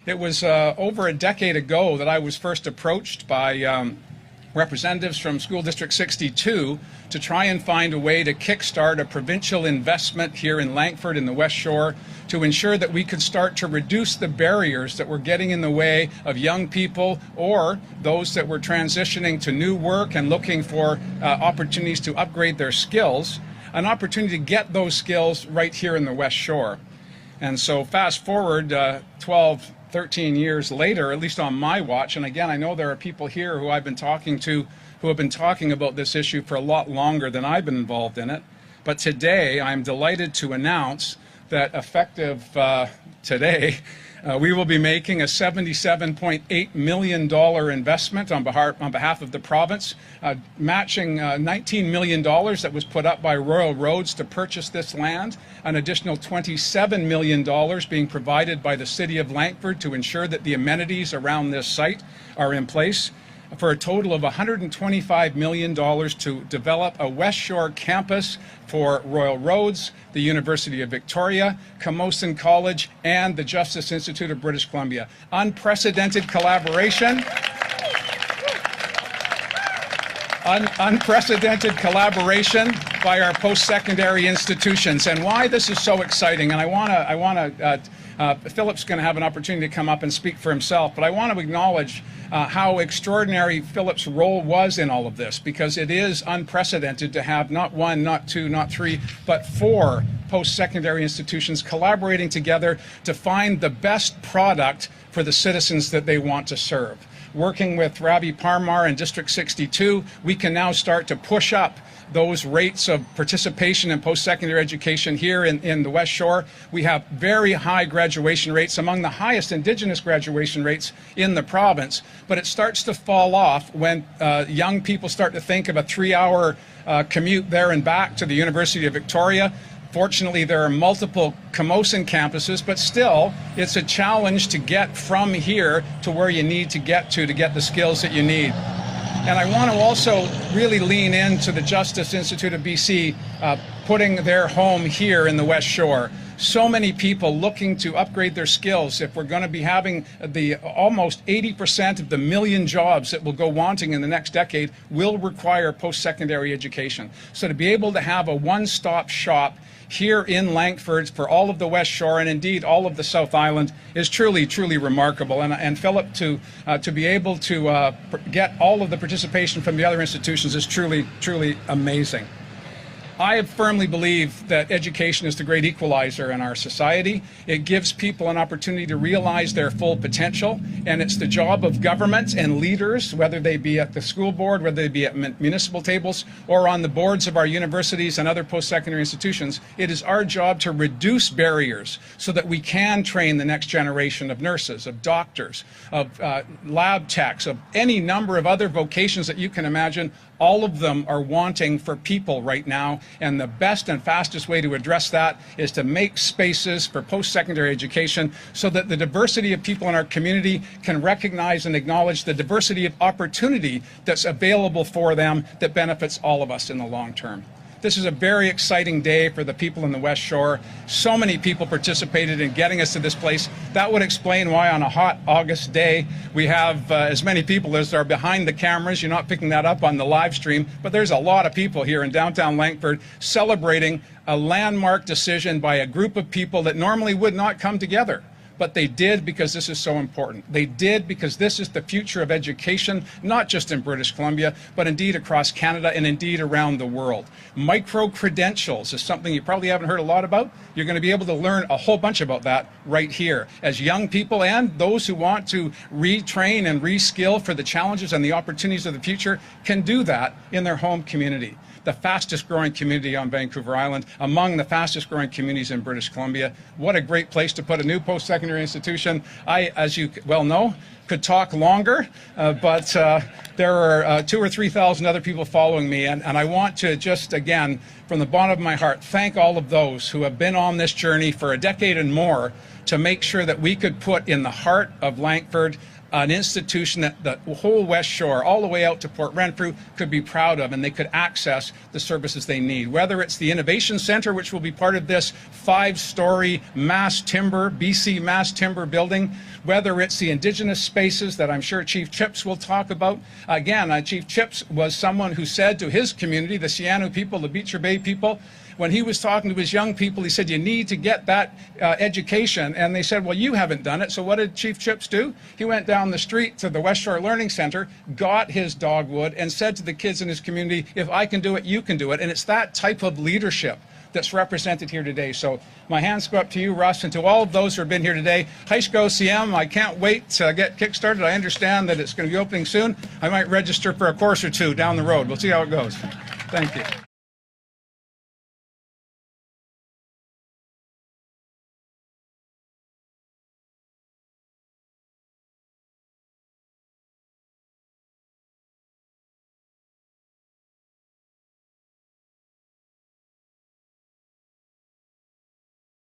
It was over a decade ago that I was first approached by representatives from School District 62 to try and find a way to kickstart a provincial investment here in Langford in the Westshore to ensure that we could start to reduce the barriers that were getting in the way of young people or those that were transitioning to new work and looking for opportunities to upgrade their skills, an opportunity to get those skills right here in the Westshore. And so fast forward 12, 13 years later, at least on my watch, and again, I know there are people here who I've been talking to who have been talking about this issue for a lot longer than I've been involved in it. But today, I'm delighted to announce that effective today, we will be making a $77.8 million investment on behalf of the province, matching $19 million that was put up by Royal Roads to purchase this land, an additional $27 million being provided by the City of Langford to ensure that the amenities around this site are in place, for a total of $125 million to develop a Westshore campus for Royal Roads, the University of Victoria, Camosun College, and the Justice Institute of British Columbia. Unprecedented collaboration. Unprecedented collaboration by our post-secondary institutions. And why this is so exciting, and I want to Philip's going to have an opportunity to come up and speak for himself, but I want to acknowledge how extraordinary Philip's role was in all of this, because it is unprecedented to have not one, not two, not three, but four post-secondary institutions collaborating together to find the best product for the citizens that they want to serve. Working with Ravi Parmar and District 62, we can now start to push up those rates of participation in post-secondary education here in the Westshore. We have very high graduation rates, among the highest Indigenous graduation rates in the province, but it starts to fall off when young people start to think of a 3-hour commute there and back to the University of Victoria. Fortunately, there are multiple Camosun campuses, but still, it's a challenge to get from here to where you need to get the skills that you need. And I want to also really lean into the Justice Institute of BC putting their home here in the Westshore. So many people looking to upgrade their skills. If we're going to be having the almost 80% of the million jobs that will go wanting in the next decade will require post-secondary education. So to be able to have a one-stop shop here in Langford for all of the Westshore and indeed all of the South Island is truly, truly remarkable. And Philip, to be able to get all of the participation from the other institutions is truly, truly amazing. I firmly believe that education is the great equalizer in our society. It gives people an opportunity to realize their full potential, and it's the job of government and leaders, whether they be at the school board, whether they be at municipal tables, or on the boards of our universities and other post-secondary institutions. It is our job to reduce barriers so that we can train the next generation of nurses, of doctors, of lab techs, of any number of other vocations that you can imagine. All of them are wanting for people right now, and the best and fastest way to address that is to make spaces for post-secondary education so that the diversity of people in our community can recognize and acknowledge the diversity of opportunity that's available for them that benefits all of us in the long term. This is a very exciting day for the people in the Westshore. So many people participated in getting us to this place. That would explain why on a hot August day we have as many people as are behind the cameras. You're not picking that up on the live stream, but there's a lot of people here in downtown Langford celebrating a landmark decision by a group of people that normally would not come together. But they did because this is so important. They did because this is the future of education, not just in British Columbia, but indeed across Canada and indeed around the world. Micro-credentials is something you probably haven't heard a lot about. You're going to be able to learn a whole bunch about that right here. As young people and those who want to retrain and reskill for the challenges and the opportunities of the future can do that in their home community. The fastest growing community on Vancouver Island, among the fastest growing communities in British Columbia. What a great place to put a new post-secondary institution. I, as you well know, could talk longer, but there are 2,000 or 3,000 other people following me, and I want to just, again, from the bottom of my heart, thank all of those who have been on this journey for a decade and more to make sure that we could put in the heart of Langford an institution that the whole West Shore, all the way out to Port Renfrew, could be proud of, and they could access the services they need. Whether it's the Innovation Centre, which will be part of this 5-story mass timber, BC mass timber building, whether it's the Indigenous spaces that I'm sure Chief Chips will talk about. Again, Chief Chips was someone who said to his community, the Sianu people, the Beecher Bay people, when he was talking to his young people, he said, you need to get that education. And they said, well, you haven't done it. So what did Chief Chips do? He went down the street to the Westshore Learning Center, got his dogwood, and said to the kids in his community, if I can do it, you can do it. And it's that type of leadership that's represented here today. So my hands go up to you, Russ, and to all of those who have been here today. Haisko CM, I can't wait to get kickstarted. I understand that it's going to be opening soon. I might register for a course or two down the road. We'll see how it goes. Thank you.